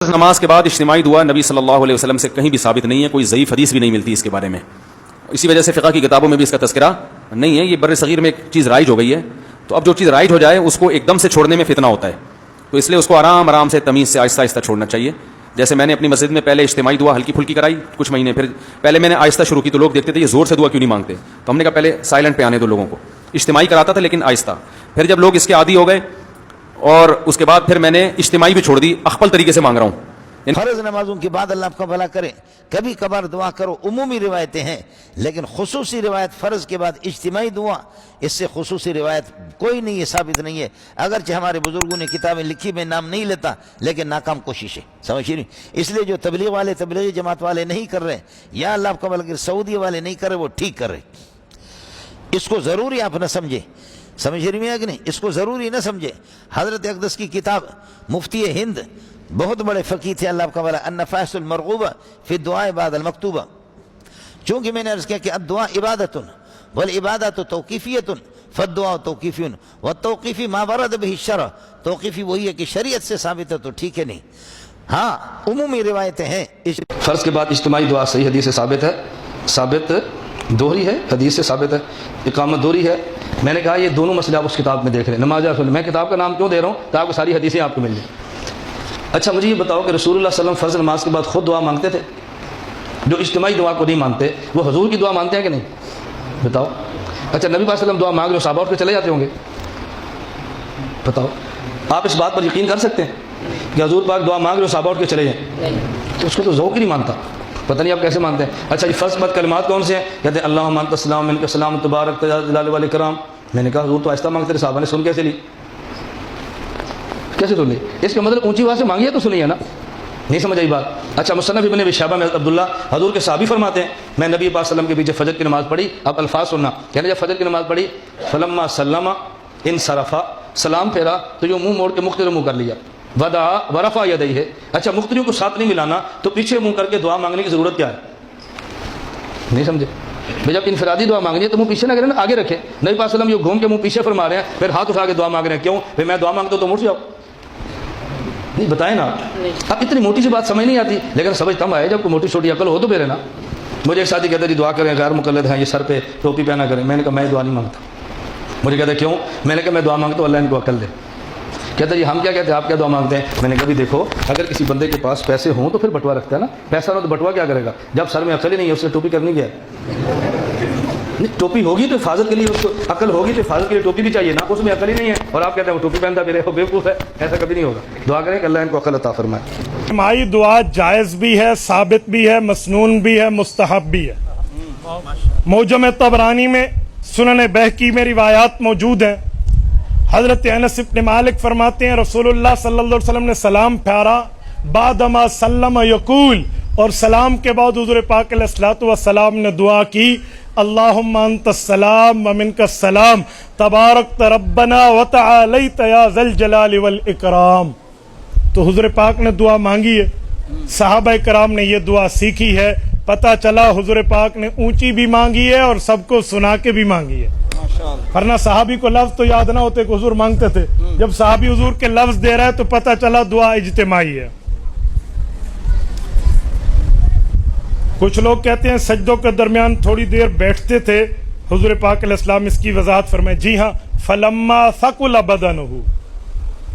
نماز کے بعد اجتماعی دعا نبی صلی اللہ علیہ وسلم سے کہیں بھی ثابت نہیں ہے، کوئی ضعیف حدیث بھی نہیں ملتی اس کے بارے میں. اسی وجہ سے فقہ کی کتابوں میں بھی اس کا تذکرہ نہیں ہے. یہ بر صغیر میں ایک چیز رائج ہو گئی ہے، تو اب جو چیز رائج ہو جائے اس کو ایک دم سے چھوڑنے میں فتنہ ہوتا ہے، تو اس لیے اس کو آرام آرام سے تمیز سے آہستہ آہستہ چھوڑنا چاہیے. جیسے میں نے اپنی مسجد میں پہلے اجتماعی دعا ہلکی پھلکی کرائی کچھ مہینے، پھر پہلے میں نے آہستہ شروع کی تو لوگ دیکھتے تھے یہ زور سے دعا کیوں نہیں مانگتے، تو ہم نے کہا پہلے سائلنٹ پہ آنے دو لوگوں کو. اجتماعی کراتا تھا لیکن آہستہ. پھر جب لوگ اس کے عادی ہو گئے اور اس کے بعد پھر میں نے اجتماعی بھی چھوڑ دی، اخپل طریقے سے مانگ رہا ہوں. فرض نمازوں کے بعد اللہ آپ کا بھلا کرے، کبھی کبھار دعا کرو. عمومی روایتیں ہیں لیکن خصوصی روایت فرض کے بعد اجتماعی دعا، اس سے خصوصی روایت کوئی نہیں ہے، ثابت نہیں ہے. اگرچہ ہمارے بزرگوں نے کتابیں لکھی، میں نام نہیں لیتا، لیکن ناکام کوشش ہے، سمجھ نہیں. اس لیے جو تبلیغ والے تبلیغی جماعت والے نہیں کر رہے، یا اللہ آپ کا بھلا کرے سعودی والے نہیں کر رہے، وہ ٹھیک کر رہے. اس کو ضروری آپ نہ سمجھے، سمجھ رہی ہے کہ نہیں، اس کو ضروری نہ سمجھے. حضرت اقدس کی کتاب مفتی ہند بہت بڑے فقی تھے، اللہ کا بھلا، النفائس المرغوبہ فی الدعاء بعد المکتوبہ. چونکہ میں نے عرض کیا کہ الدعاء عبادت والعبادت توقیفیت فالدعاء توقیفی والتوقیفی ما ورد به الشرع. توقیفی وہی ہے کہ شریعت سے ثابت ہے تو ٹھیک ہے، نہیں. ہاں عمومی روایتیں ہیں. فرض کے بعد اجتماعی دعا صحیح حدیث سے ثابت ہے، ثابت دوہری ہے، حدیث سے ثابت ہے، اقامت دوہری ہے. میں نے کہا یہ دونوں مسئلے آپ اس کتاب میں دیکھ لیں، نماز رسول. میں کتاب کا نام کیوں دے رہا ہوں؟ تاکہ ساری حدیثیں آپ کو مل جائیں. اچھا مجھے یہ بتاؤ کہ رسول اللہ صلی اللہ علیہ وسلم فرض نماز کے بعد خود دعا مانگتے تھے؟ جو اجتماعی دعا کو نہیں مانتے وہ حضور کی دعا مانتے ہیں کہ نہیں؟ بتاؤ. اچھا نبی پاک صلی اللہ علیہ وسلم دعا مانگ رہے ہو، صحابہ اٹھ کے چلے جاتے ہوں گے؟ بتاؤ. آپ اس بات پر یقین کر سکتے ہیں کہ حضور پاک دعا مانگ رہے ہو، صحابہ اٹھ کے چلے جائیں؟ تو اس کو تو ذوق ہی نہیں مانتا. پتہ نہیں آپ کیسے مانتے ہیں. اچھا یہ فرض بعد کلمات کون سے ہیں؟ کہتے ہیں اللہم انت السلام منک السلام تبارک یا ذا الجلال والاکرام. میں نے کہا حضور تو آہستہ مانگتے تھے، صحابہ نے سن کیسے لی؟ کیسے سن لی؟ اس کا مطلب اونچی آواز سے مانگی ہے تو سنی ہے نا. نہیں سمجھ آئی بات؟ اچھا مصنف ابن ابی شیبہ میں عبداللہ حضور کے صحابی فرماتے ہیں میں نبی پاک صلی اللہ علیہ وسلم کے پیچھے فجر کی نماز پڑھی. اب الفاظ سننا. کہنے جب فجر کی نماز پڑھی فلما سلم انصرفا، سلام پھیرا تو جو منہ موڑ کے مختلف منہ کر لیا. ودعا ورفع یدیہ. اچھا مختلف کو ساتھ نہیں ملانا تو پیچھے منہ کر کے دعا مانگنے کی ضرورت کیا ہے؟ نہیں سمجھے؟ بھائی جب انفرادی دعا مانگنی ہے تو منہ پیچھے نہ کریں نا، آگے رکھیں. نبی پاک صلی اللہ علیہ وسلم جو گھوم کے منہ پیچھے فرما رہے ہیں، پھر ہاتھ اٹھا کے دعا مانگ رہے ہیں. کیوں بھائی میں دعا مانگتا ہوں تو مڑ جاؤ؟ نہیں بتائیں نا. اب اتنی موٹی سی بات سمجھ نہیں آتی، لیکن سمجھ تم آئے جب کوئی موٹی چھوٹی عقل ہو تو میرے نا. مجھے ایک ساتھی کہتا جی دعا کریں، غیر مقلد ہیں، یہ سر پہ ٹوپی پہنا کریں. میں نے کہا میں دعا نہیں مانگتا. مجھے کہتا کیوں؟ میں نے کہا میں دعا مانگتا ہوں اللہ ان کو عقل دے. کہتا جی ہم کیا کہتے ہیں، آپ کیا دعا مانگتے ہیں؟ میں نے کہا بھی دیکھو اگر کسی بندے کے پاس پیسے ہوں تو پھر بٹوا رکھتا ہے نا، پیسہ نہ تو بٹوا کیا کرے گا؟ جب سر میں عقل ہی نہیں ہے اس سے ٹوپی کرنی کیا ہے؟ نہیں ٹوپی ہوگی تو حفاظت کے لیے، اس کو عقل ہوگی تو حفاظت کے لیے ٹوپی بھی چاہیے نا. اس میں عقل ہی نہیں ہے اور آپ کہتے ہیں وہ ٹوپی پہنتا میرے وہ بیوقوف ہے. ایسا کبھی نہیں ہوگا. دعا کریں کہ اللہ ان کو عقل عطا فرمائے. اجتماعی دعا جائز بھی ہے، ثابت بھی ہے، مسنون بھی ہے، مستحب بھی ہے. موجم طبرانی میں، سنن بہقی میں روایات موجود ہیں. حضرت انس بن مالک فرماتے ہیں رسول اللہ صلی اللہ علیہ وسلم نے سلام پھیرا، بعدما سلم یقول، اور سلام کے بعد حضور پاک علیہ الصلوۃ والسلام نے دعا کی اللہم انت السلام ومنک السلام تبارکت ربنا وتعالیت یا ذا الجلال والاکرام. تو حضور پاک نے دعا مانگی ہے، صحابہ کرام نے یہ دعا سیکھی ہے. پتہ چلا حضور پاک نے اونچی بھی مانگی ہے اور سب کو سنا کے بھی مانگی ہے. ورنہ صحابی کو لفظ تو یاد نہ ہوتے کہ حضور مانگتے تھے. جب صحابی حضور کے لفظ دے رہا ہے تو پتہ چلا دعا اجتماعی ہے. کچھ لوگ کہتے ہیں سجدوں کے درمیان تھوڑی دیر بیٹھتے تھے. حضور پاک علیہ السلام اس کی وضاحت فرمائے. جی ہاں، فلما ثقل بدنہ،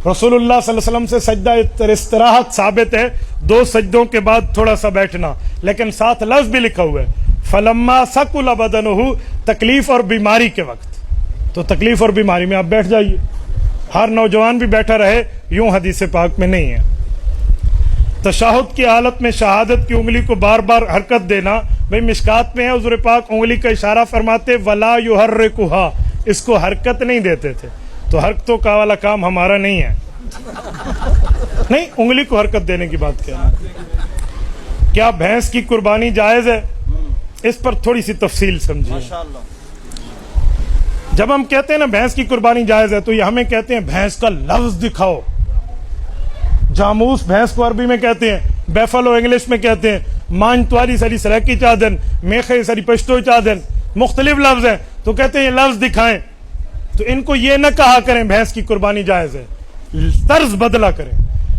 رسول اللہ صلی اللہ علیہ وسلم سے سجدہ استراحت ثابت ہے، 2 سجدوں کے بعد تھوڑا سا بیٹھنا، لیکن ساتھ لفظ بھی لکھا ہوا ہے فلما ثقل بدنہ، تکلیف اور بیماری کے وقت. تو تکلیف اور بیماری میں آپ بیٹھ جائیے. ہر نوجوان بھی بیٹھا رہے یوں حدیث پاک میں نہیں ہے. تشہد کی حالت میں شہادت کی انگلی کو بار بار حرکت دینا، بھئی مشکات میں ہے حضور پاک انگلی کا اشارہ فرماتے ولا یحرکھا، اس کو حرکت نہیں دیتے تھے. تو حرکتوں کا والا کام ہمارا نہیں ہے. نہیں، انگلی کو حرکت دینے کی بات کیا ہے. کیا بھینس کی قربانی جائز ہے؟ اس پر تھوڑی سی تفصیل سمجھیے. جب ہم کہتے ہیں نا بھینس کی قربانی جائز ہے تو یہ ہمیں کہتے ہیں بھینس کا لفظ دکھاؤ. جاموس بھینس کو عربی میں کہتے ہیں، بیفلو انگلش میں کہتے ہیں، مانتواری سری سریکی چادن، میخے سری پشتو چادن، مختلف لفظ ہیں. تو کہتے ہیں یہ لفظ دکھائیں. تو ان کو یہ نہ کہا کریں بھینس کی قربانی جائز ہے، طرز بدلا کریں.